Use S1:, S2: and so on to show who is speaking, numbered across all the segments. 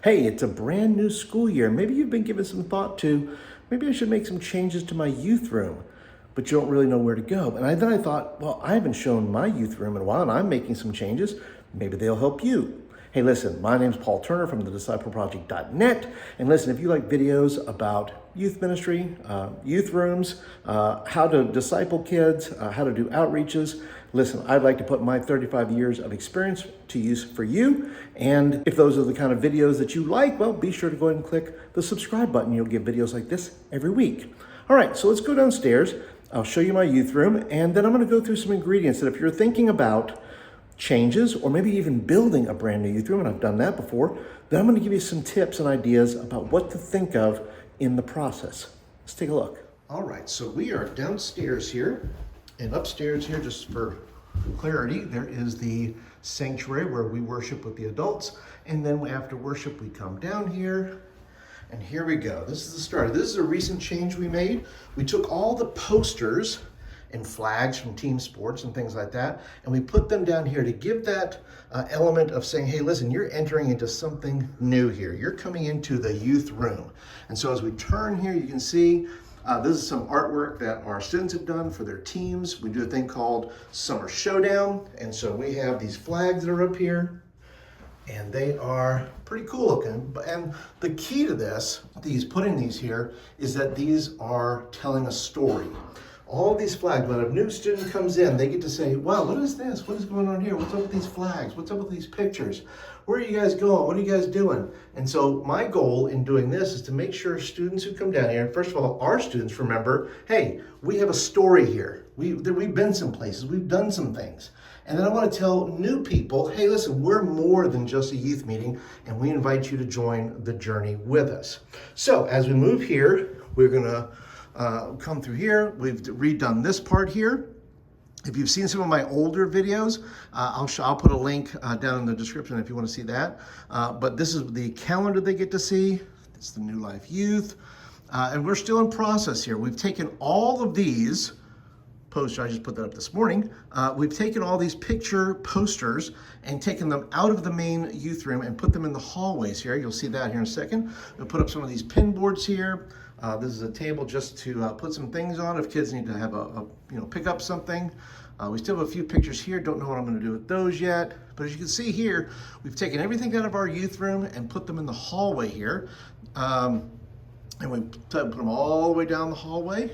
S1: Hey, it's a brand new school year. Maybe you've been giving some thought to, maybe I should make some changes to my youth room, but you don't really know where to go. And then I thought, well, I haven't shown my youth room in a while and I'm making some changes. Maybe they'll help you. Hey, listen, my name's Paul Turner from thediscipleproject.net. And listen, if you like videos about youth ministry, youth rooms, how to disciple kids, how to do outreaches, listen, I'd like to put my 35 years of experience to use for you. And if those are the kind of videos that you like, well, be sure to go ahead and click the subscribe button. You'll get videos like this every week. All right, so let's go downstairs. I'll show you my youth room, and then I'm going to go through some ingredients that if you're thinking about changes or maybe even building a brand new youth room, and I've done that before, then I'm going to give you some tips and ideas about what to think of in the process. Let's take a look. All right, so we are downstairs here, and upstairs here, just for clarity, there is the sanctuary where we worship with the adults, and then after worship we come down here, and here we go. This is the start. This is a recent change we made. We took all the posters and flags from team sports and things like that, and we put them down here to give that element of saying, hey, listen, you're entering into something new here. You're coming into the youth room. And so as we turn here, you can see this is some artwork that our students have done for their teams. We do a thing called Summer Showdown, and so we have these flags that are up here, and they are pretty cool looking. And the key to this, putting these here, is that these are telling a story. All these flags, when a new student comes in, they get to say, wow, what is this? What is going on here? What's up with these flags? What's up with these pictures? Where are you guys going? What are you guys doing? And so my goal in doing this is to make sure students who come down here, and first of all, our students remember, hey, we have a story here. We've been some places, we've done some things. And then I want to tell new people, hey, listen, we're more than just a youth meeting, and we invite you to join the journey with us. So as we move here, we're going to come through here. We've redone this part here. If you've seen some of my older videos, I'll put a link down in the description if you want to see that. But this is the calendar they get to see. It's the New Life Youth. And we're still in process here. We've taken all of these posters, I just put that up this morning. We've taken all these picture posters and taken them out of the main youth room and put them in the hallways here. You'll see that here in a second. We'll put up some of these pin boards here. This is a table just to put some things on if kids need to have pick up something. We still have a few pictures here. Don't know what I'm going to do with those yet. But as you can see here, we've taken everything out of our youth room and put them in the hallway here. And we put them all the way down the hallway.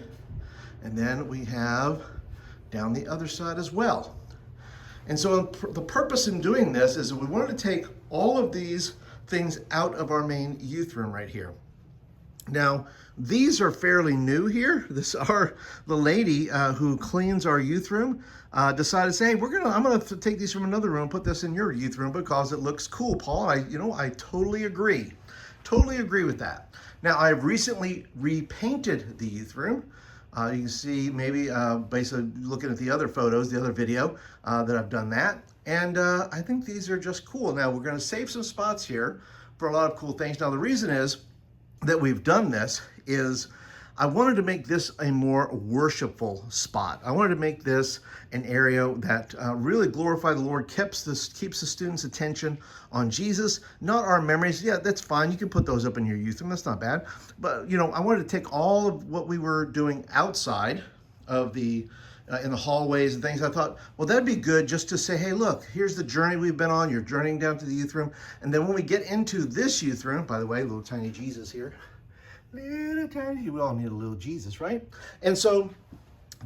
S1: And then we have down the other side as well. And so the purpose in doing this is that we wanted to take all of these things out of our main youth room right here. Now, these are fairly new here. The lady who cleans our youth room decided to say, hey, I'm gonna take these from another room, put this in your youth room because it looks cool, Paul. I totally agree. Totally agree with that. Now, I've recently repainted the youth room. You can see maybe basically looking at the other photos, the other video that I've done that. And I think these are just cool. Now, we're gonna save some spots here for a lot of cool things. Now, the reason is that we've done this is I wanted to make this a more worshipful spot. I wanted to make this an area that really glorified the Lord, keeps the students' attention on Jesus, not our memories. Yeah, that's fine. You can put those up in your youth room. That's not bad. But, I wanted to take all of what we were doing outside of the in the hallways and things. I thought, well, that'd be good just to say, hey, look, here's the journey we've been on. You're journeying down to the youth room. And then when we get into this youth room, by the way, little tiny Jesus here, little tiny, we all need a little Jesus, right? And so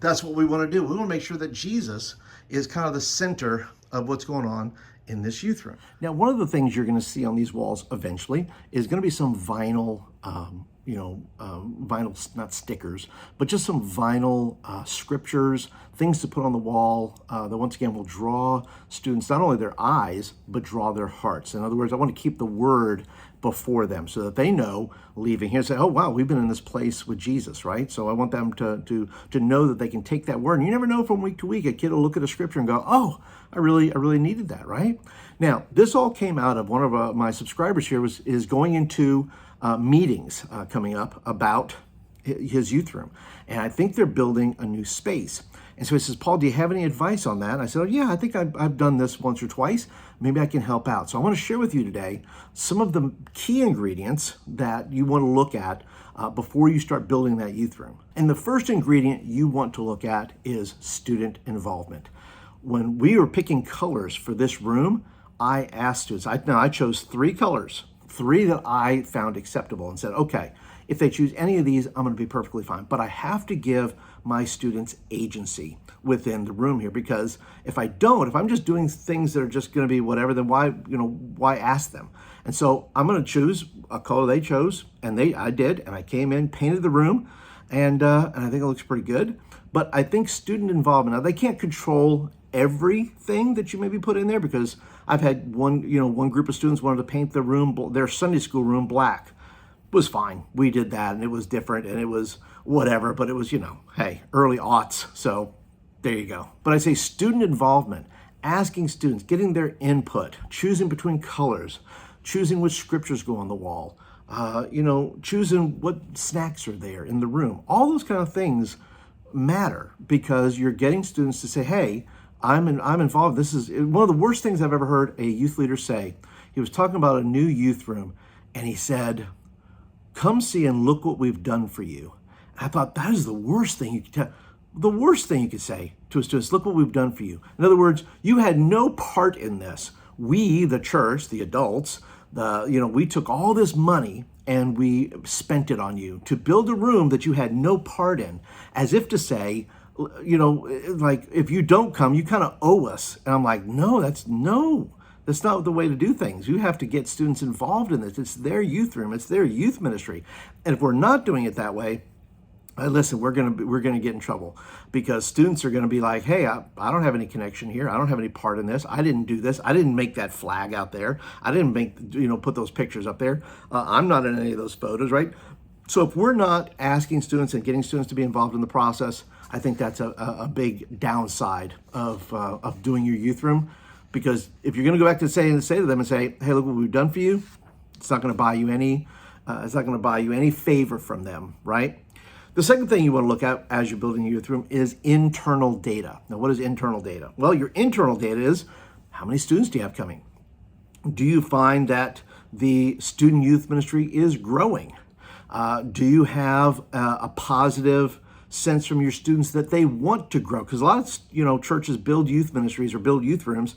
S1: that's what we want to do. We want to make sure that Jesus is kind of the center of what's going on in this youth room. Now, one of the things you're going to see on these walls eventually is going to be some vinyl, vinyl, not stickers, but just some vinyl scriptures, things to put on the wall that once again will draw students, not only their eyes, but draw their hearts. In other words, I want to keep the word before them so that they know leaving here, say, oh, wow, we've been in this place with Jesus, right? So I want them to know that they can take that word. And you never know from week to week, a kid will look at a scripture and go, oh, I really needed that, right? Now, this all came out of one of my subscribers here is going into meetings coming up about his youth room. And I think they're building a new space. And so he says, Paul, do you have any advice on that? And I said, oh, yeah, I think I've done this once or twice. maybe I can help out. So I want to share with you today some of the key ingredients that you want to look at before you start building that youth room. And the first ingredient you want to look at is student involvement. When we were picking colors for this room, I asked students, I chose 3 colors, 3 that I found acceptable, and said, okay, if they choose any of these, I'm going to be perfectly fine. But I have to give my students agency within the room here, because if I'm just doing things that are just going to be whatever, then why ask them? And so I'm going to choose a color they chose, and I did, and I came in, painted the room, and I think it looks pretty good. But I think student involvement, now they can't control everything that you maybe put in there, because I've had one group of students wanted to paint the room, their Sunday school room, black. It was fine. We did that, and it was different, and it was whatever, but it was, hey, early aughts, so there you go. But I say student involvement, asking students, getting their input, choosing between colors, choosing which scriptures go on the wall, choosing what snacks are there in the room. All those kind of things matter, because you're getting students to say, hey, I'm involved. This is one of the worst things I've ever heard a youth leader say. He was talking about a new youth room, and he said, come see and look what we've done for you. And I thought, that is the worst thing you could tell. The worst thing you could say to a student, look what we've done for you. In other words, you had no part in this. We, the church, the adults, we took all this money and we spent it on you to build a room that you had no part in, as if to say, like, if you don't come, you kind of owe us. And I'm like, that's not the way to do things. You have to get students involved in this. It's their youth room. It's their youth ministry. And if we're not doing it that way, listen, we're gonna get in trouble, because students are gonna be like, hey, I don't have any connection here. I don't have any part in this. I didn't do this. I didn't make that flag out there. I didn't put those pictures up there. I'm not in any of those photos, right? So if we're not asking students and getting students to be involved in the process, I think that's a big downside of doing your youth room. Because if you're going to go back to say to them and say, hey, look what we've done for you, it's not going to buy you any favor from them, right? The second thing you want to look at as you're building your youth room is internal data. Now, what is internal data? Well, your internal data is, how many students do you have coming? Do you find that the student youth ministry is growing? Do you have a positive sense from your students that they want to grow? Because a lot of churches build youth ministries or build youth rooms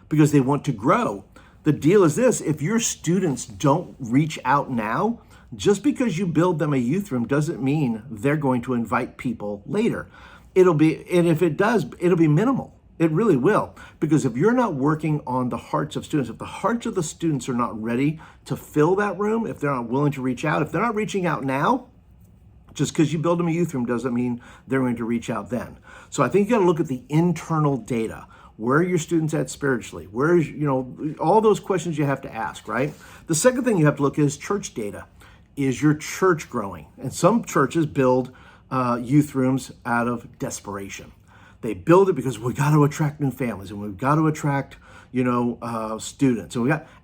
S1: because they want to grow. The deal is this: if your students don't reach out now, just because you build them a youth room doesn't mean they're going to invite people later. And if it does, it'll be minimal. It really will. Because if you're not working on the hearts of students, if the hearts of the students are not ready to fill that room, if they're not willing to reach out, if they're not reaching out now, just because you build them a youth room doesn't mean they're going to reach out then. So I think you got to look at the internal data. Where are your students at spiritually? Where is, all those questions you have to ask, right? The second thing you have to look at is church data. Is your church growing? And some churches build youth rooms out of desperation. They build it because we got to attract new families, and we've got to attract, students.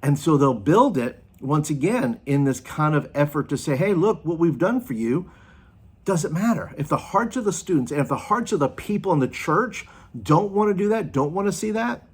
S1: And so they'll build it once again in this kind of effort to say, hey, look what we've done for you. Doesn't matter. If the hearts of the students and if the hearts of the people in the church don't want to do that, don't want to see that,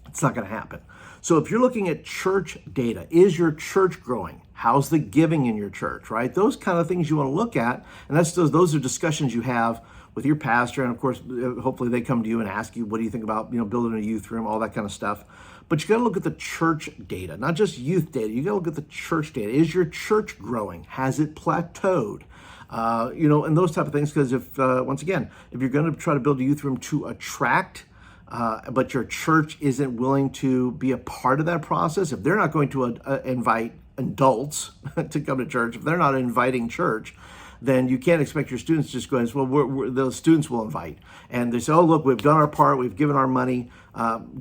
S1: it's not going to happen. So if you're looking at church data, is your church growing? How's the giving in your church, right? Those kind of things you want to look at. And those are discussions you have with your pastor. And of course, hopefully they come to you and ask you, what do you think about, building a youth room, all that kind of stuff. But you got to look at the church data, not just youth data. You got to look at the church data. Is your church growing? Has it plateaued? And those type of things. Because if you're going to try to build a youth room to attract, but your church isn't willing to be a part of that process, if they're not going to invite adults to come to church, if they're not inviting church, then you can't expect your students to just go and say, well, those students will invite. And they say, oh, look, we've done our part, we've given our money,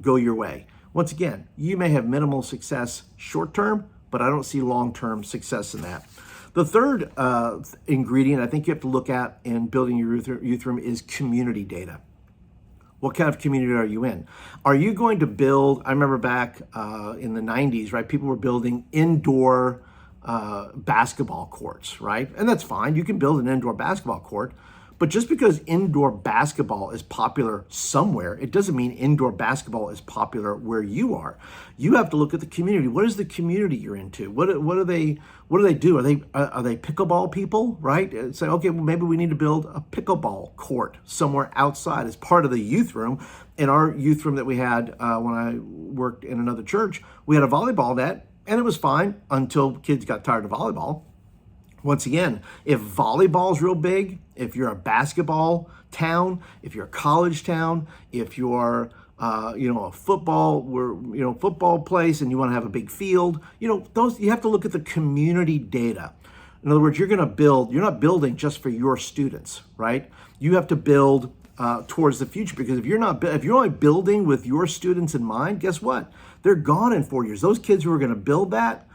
S1: go your way. Once again, you may have minimal success short term, but I don't see long-term success in that. The third ingredient I think you have to look at in building your youth room is community data. What kind of community are you in? Are you going to build, I remember back in the 90s, right? People were building indoor basketball courts, right? And that's fine. You can build an indoor basketball court, But just because indoor basketball is popular somewhere, it doesn't mean indoor basketball is popular where you are. You have to look at the community. What is the community you're into? What do they do? Are they pickleball people, right? Say, okay, well, maybe we need to build a pickleball court somewhere outside as part of the youth room. In our youth room that we had when I worked in another church, we had a volleyball net, and it was fine until kids got tired of volleyball. Once again, if volleyball is real big, if you're a basketball town, if you're a college town, if you're a football place, and you want to have a big field, those, you have to look at the community data. In other words, you're not building just for your students, right? You have to build towards the future, because if you're only building with your students in mind, guess what? They're gone in 4 years. Those kids who are going to build that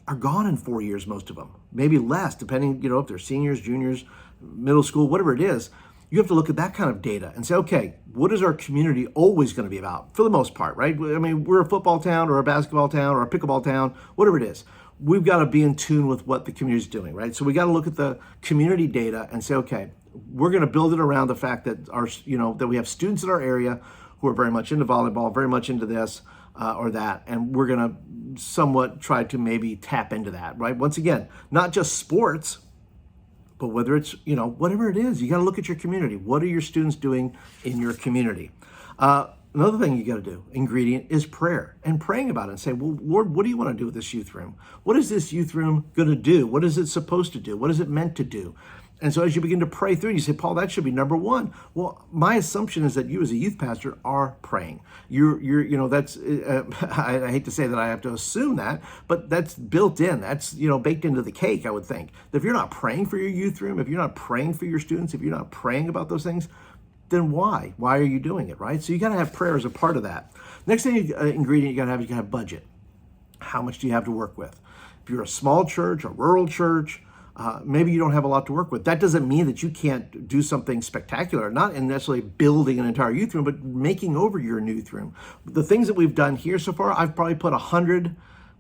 S1: are gone in 4 years, most of them, maybe less, depending, if they're seniors, juniors, middle school, whatever it is. You have to look at that kind of data and say, okay, what is our community always going to be about for the most part, right? I mean, we're a football town or a basketball town or a pickleball town, whatever it is. We've got to be in tune with what the community is doing, right? So we got to look at the community data and say, okay, we're going to build it around the fact that that we have students in our area who are very much into volleyball, very much into this or that, and we're going to somewhat try to maybe tap into that, right? Once again, not just sports, but whether it's, whatever it is, you got to look at your community. What are your students doing in your community? Another thing you got to do, ingredient, is prayer, and praying about it and say, well, Lord, what do you want to do with this youth room? What is this youth room going to do? What is it supposed to do? What is it meant to do? And so as you begin to pray through, you say, Paul, that should be number one. Well, my assumption is that you as a youth pastor are praying. That's, I hate to say that I have to assume that, but that's built in. That's, baked into the cake, I would think. That if you're not praying for your youth room, if you're not praying for your students, if you're not praying about those things, then why? Why are you doing it, right? So you got to have prayer as a part of that. Next thing, ingredient you got to have, budget. How much do you have to work with? If you're a small church, a rural church, maybe you don't have a lot to work with. That doesn't mean that you can't do something spectacular, not in necessarily building an entire youth room, but making over your youth room. The things that we've done here so far, I've probably put $100,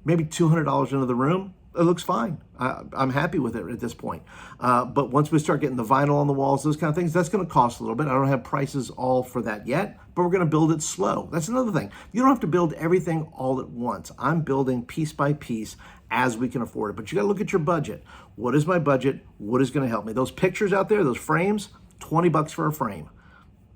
S1: maybe $200 into the room. It looks fine. I'm happy with it at this point. But once we start getting the vinyl on the walls, those kind of things, that's going to cost a little bit. I don't have prices all for that yet, but we're going to build it slow. That's another thing. You don't have to build everything all at once. I'm building piece by piece as we can afford it. But you got to look at your budget. What is my budget? What is going to help me? Those pictures out there, those frames, $20 for a frame.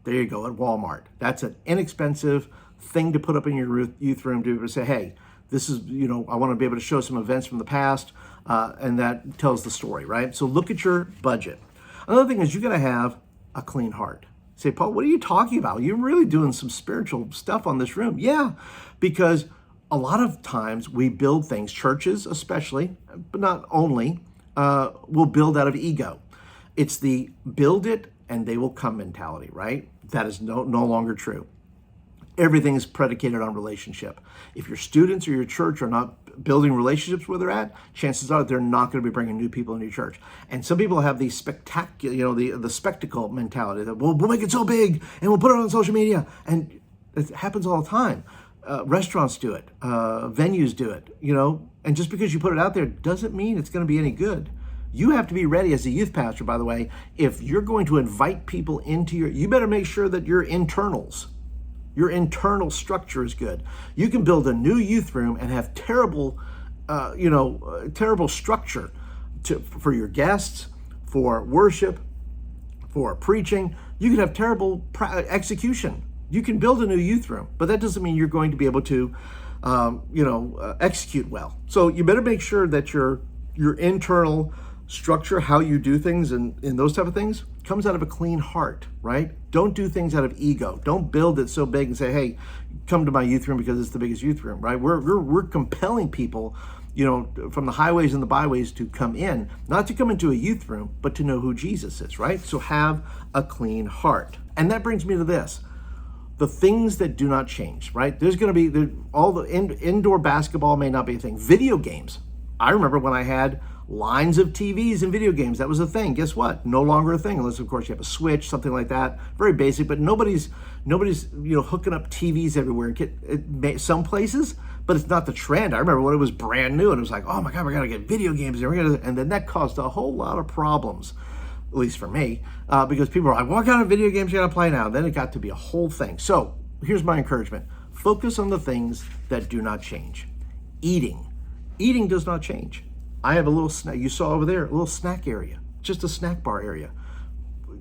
S1: There you go, at Walmart. That's an inexpensive thing to put up in your youth room to say, hey, this is, I want to be able to show some events from the past, and that tells the story, right? So look at your budget. Another thing is you got to have a clean heart. Say, Paul, what are you talking about? You're really doing some spiritual stuff on this room. Yeah, because a lot of times we build things, churches especially, but not only, will build out of ego. It's the build it and they will come mentality, right? That is no longer true. Everything is predicated on relationship. If your students or your church are not building relationships where they're at, chances are they're not going to be bringing new people into your church. And some people have the spectacular, the spectacle mentality that we'll make it so big and we'll put it on social media. And it happens all the time. Restaurants do it, venues do it, and just because you put it out there doesn't mean it's going to be any good. You have to be ready as a youth pastor, by the way. If you're going to invite people into you better make sure that your internal structure is good. You can build a new youth room and have terrible structure for your guests, for worship, for preaching. You can have terrible execution. You can build a new youth room, but that doesn't mean you're going to be able to, execute well. So you better make sure that your internal structure, how you do things and those type of things, comes out of a clean heart, right? Don't do things out of ego. Don't build it so big and say, hey, come to my youth room because it's the biggest youth room, right? We're compelling people, from the highways and the byways to come in, not to come into a youth room, but to know who Jesus is, right? So have a clean heart. And that brings me to this. The things that do not change, right? There's going to be all the indoor basketball may not be a thing. Video games. I remember when I had lines of TVs and video games. That was a thing. Guess what? No longer a thing, unless of course you have a Switch, something like that. Very basic, but nobody's hooking up TVs everywhere. Some places, but it's not the trend. I remember when it was brand new and it was like, oh my God, we got to get video games there. And then that caused a whole lot of problems. at least for me, because people are like, what kind of video games you gotta play now? Then it got to be a whole thing. So here's my encouragement. Focus on the things that do not change. Eating does not change. I have a little snack, you saw over there, a little snack area, just a snack bar area.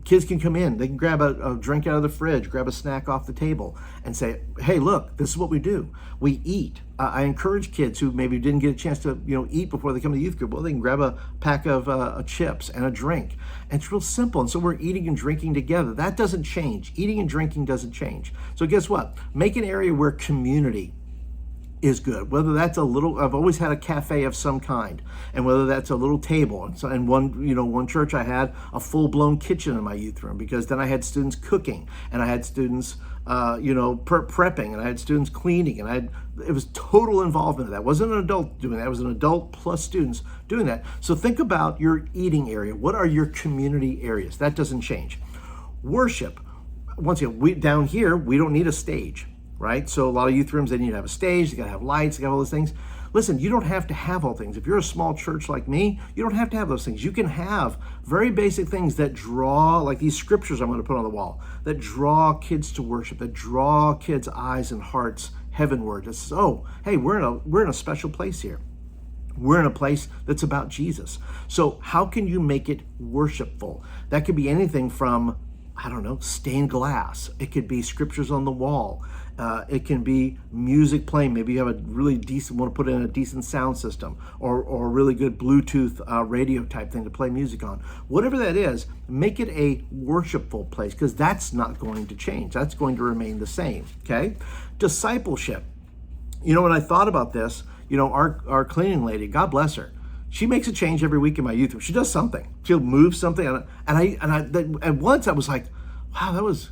S1: Kids can come in, they can grab a drink out of the fridge, grab a snack off the table and say, hey, look, this is what we do. We eat. I encourage kids who maybe didn't get a chance to eat before they come to the youth group. Well, they can grab a pack of chips and a drink. And it's real simple. And so we're eating and drinking together. That doesn't change. Eating and drinking doesn't change. So guess what? Make an area where community is good. Whether that's a little, I've always had a cafe of some kind, and whether that's a little table. And so, and one church I had a full-blown kitchen in my youth room, because then I had students cooking, and I had students, prepping, and I had students cleaning, and it was total involvement of that. It wasn't an adult doing that. It was an adult plus students doing that. So think about your eating area. What are your community areas? That doesn't change. Worship. Once again, down here, we don't need a stage. Right? So a lot of youth rooms, they need to have a stage, they gotta have lights, they got all those things. Listen, you don't have to have all things. If you're a small church like me, you don't have to have those things. You can have very basic things that draw, like these scriptures I'm gonna put on the wall, that draw kids to worship, that draw kids' eyes and hearts heavenward. It's, oh, hey, we're in a special place here. We're in a place that's about Jesus. So how can you make it worshipful? That could be anything from, I don't know, stained glass. It could be scriptures on the wall. It can be music playing. Maybe you have a really decent, want to put in a decent sound system, or a really good Bluetooth radio type thing to play music on. Whatever that is, make it a worshipful place, because that's not going to change. That's going to remain the same, okay? Discipleship. When I thought about this, our cleaning lady, God bless her, she makes a change every week in my youth room. She does something. She'll move something, and once I was like, wow, that was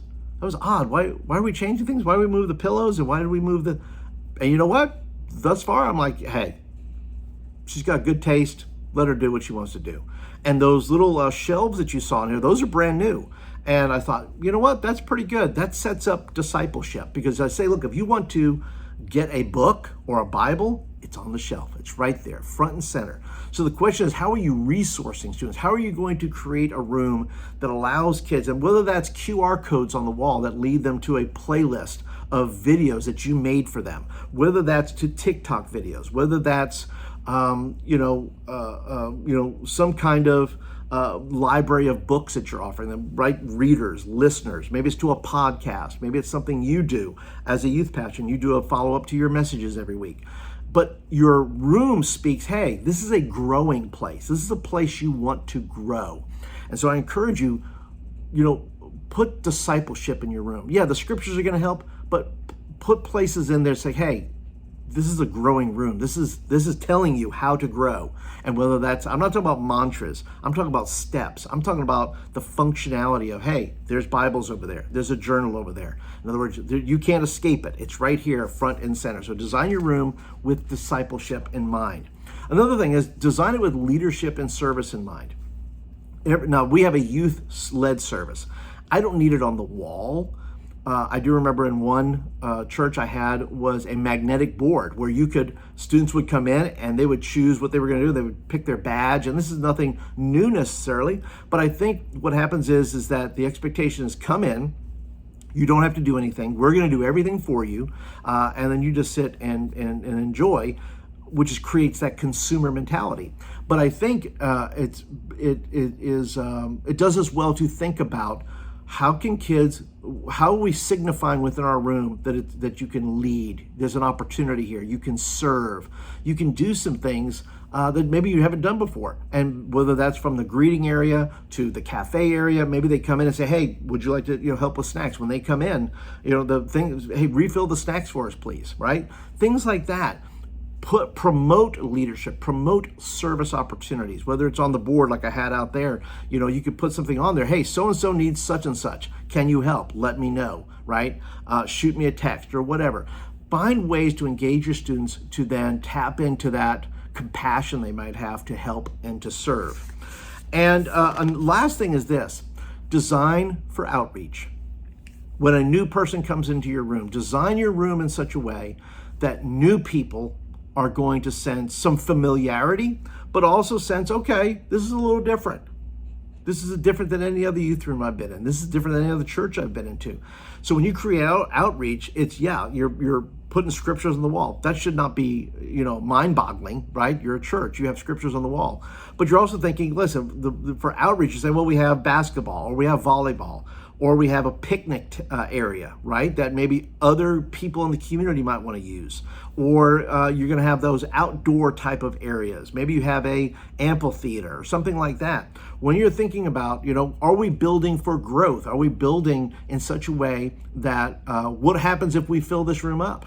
S1: odd. Why are we changing things? Why do we move the pillows, and why did we move the? And you know what? Thus far, I'm like, hey, she's got good taste. Let her do what she wants to do. And those little shelves that you saw in here, those are brand new. And I thought, you know what? That's pretty good. That sets up discipleship, because I say, look, if you want to get a book or a Bible, it's on the shelf. It's right there, front and center. So the question is, how are you resourcing students? How are you going to create a room that allows kids, and whether that's QR codes on the wall that lead them to a playlist of videos that you made for them, whether that's to TikTok videos, whether that's some kind of library of books that you're offering them, right? Readers, listeners. Maybe it's to a podcast. Maybe it's something you do as a youth pastor, and you do a follow-up to your messages every week. But your room speaks, hey, this is a growing place. This is a place you want to grow. And so I encourage you, put discipleship in your room. Yeah, the scriptures are going to help, but put places in there say, hey, this is a growing room. This is telling you how to grow. And whether that's, I'm not talking about mantras, I'm talking about steps. I'm talking about the functionality of, hey, there's Bibles over there. There's a journal over there. In other words, you can't escape it. It's right here, front and center. So design your room with discipleship in mind. Another thing is design it with leadership and service in mind. Now, we have a youth-led service. I don't need it on the wall. I do remember in one church I had was a magnetic board where students would come in and they would choose what they were going to do. They would pick their badge, and this is nothing new necessarily, but I think what happens is that the expectation is come in, you don't have to do anything. We're going to do everything for you, and then you just sit and enjoy, which creates that consumer mentality. But I think it does us well to think about how are we signifying within our room that you can lead? There's an opportunity here. You can serve. You can do some things that maybe you haven't done before. And whether that's from the greeting area to the cafe area, maybe they come in and say, hey, would you like to help with snacks? When they come in, the thing, hey, refill the snacks for us, please, right? Things like that. Promote leadership, promote service opportunities, whether it's on the board like I had out there. You could put something on there. Hey, so-and-so needs such and such. Can you help? Let me know, right? Shoot me a text or whatever. Find ways to engage your students to then tap into that compassion they might have to help and to serve. And last thing is this, design for outreach. When a new person comes into your room, design your room in such a way that new people are going to sense some familiarity, but also sense, okay, this is a little different. This is different than any other youth room I've been in. This is different than any other church I've been into. So when you create outreach, it's, yeah, you're putting scriptures on the wall. That should not be, mind-boggling, right? You're a church. You have scriptures on the wall. But you're also thinking, listen, for outreach, you say, well, we have basketball, or we have volleyball, or we have a picnic area, right? That maybe other people in the community might want to use. Or you're going to have those outdoor type of areas. Maybe you have a amphitheater or something like that. When you're thinking about, are we building for growth? Are we building in such a way that what happens if we fill this room up?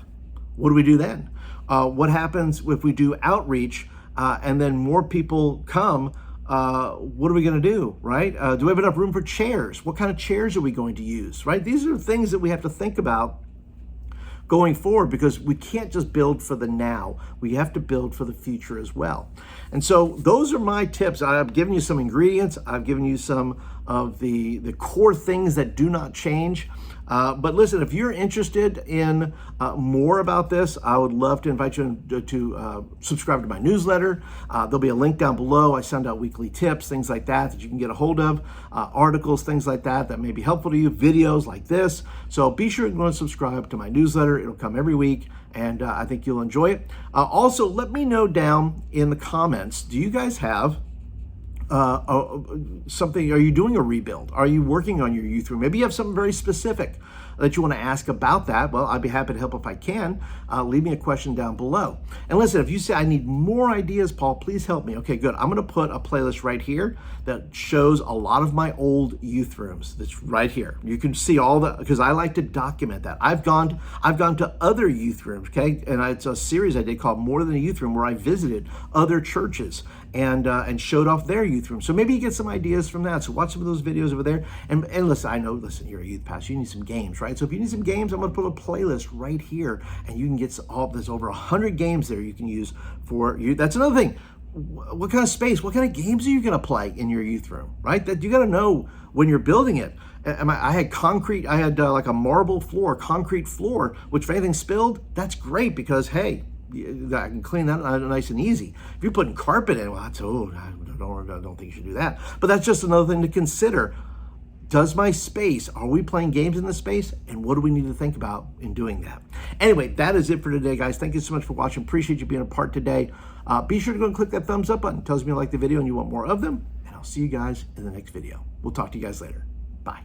S1: What do we do then? What happens if we do outreach and then more people come? What are we going to do, right? Do we have enough room for chairs? What kind of chairs are we going to use, right? These are things that we have to think about going forward, because we can't just build for the now. We have to build for the future as well. And so those are my tips. I've given you some ingredients. I've given you some of the core things that do not change. But listen, if you're interested in more about this, I would love to invite you to subscribe to my newsletter. There'll be a link down below. I send out weekly tips, things like that you can get a hold of, articles, things like that may be helpful to you, videos like this. So be sure to go and subscribe to my newsletter. It'll come every week, and I think you'll enjoy it. Also, let me know down in the comments, do you guys have something? Are you doing a rebuild? Are you working on your youth room? Maybe you have something very specific that you want to ask about that. Well, I'd be happy to help if I can. Leave me a question down below. And listen, if you say, I need more ideas, Paul, please help me. Okay, good. I'm going to put a playlist right here that shows a lot of my old youth rooms. That's right here. You can see all the, because I like to document that. I've gone to other youth rooms, okay? And it's a series I did called More Than a Youth Room, where I visited other churches and showed off their youth room. So maybe you get some ideas from that. So watch some of those videos over there. And listen, you're a youth pastor, you need some games, right? So if you need some games, I'm gonna put a playlist right here, and you can get there's over 100 games there you can use for you. That's another thing. What kind of space, what kind of games are you gonna play in your youth room, right? That you gotta know when you're building it. I had concrete, I had like a marble floor, concrete floor, which if anything spilled, that's great, because hey, I can clean that nice and easy. If you're putting carpet in, well, I don't think you should do that. But that's just another thing to consider. Does my space, are we playing games in the space? And what do we need to think about in doing that? Anyway, that is it for today, guys. Thank you so much for watching. Appreciate you being a part today. Be sure to go and click that thumbs up button. It tells me you like the video and you want more of them. And I'll see you guys in the next video. We'll talk to you guys later. Bye.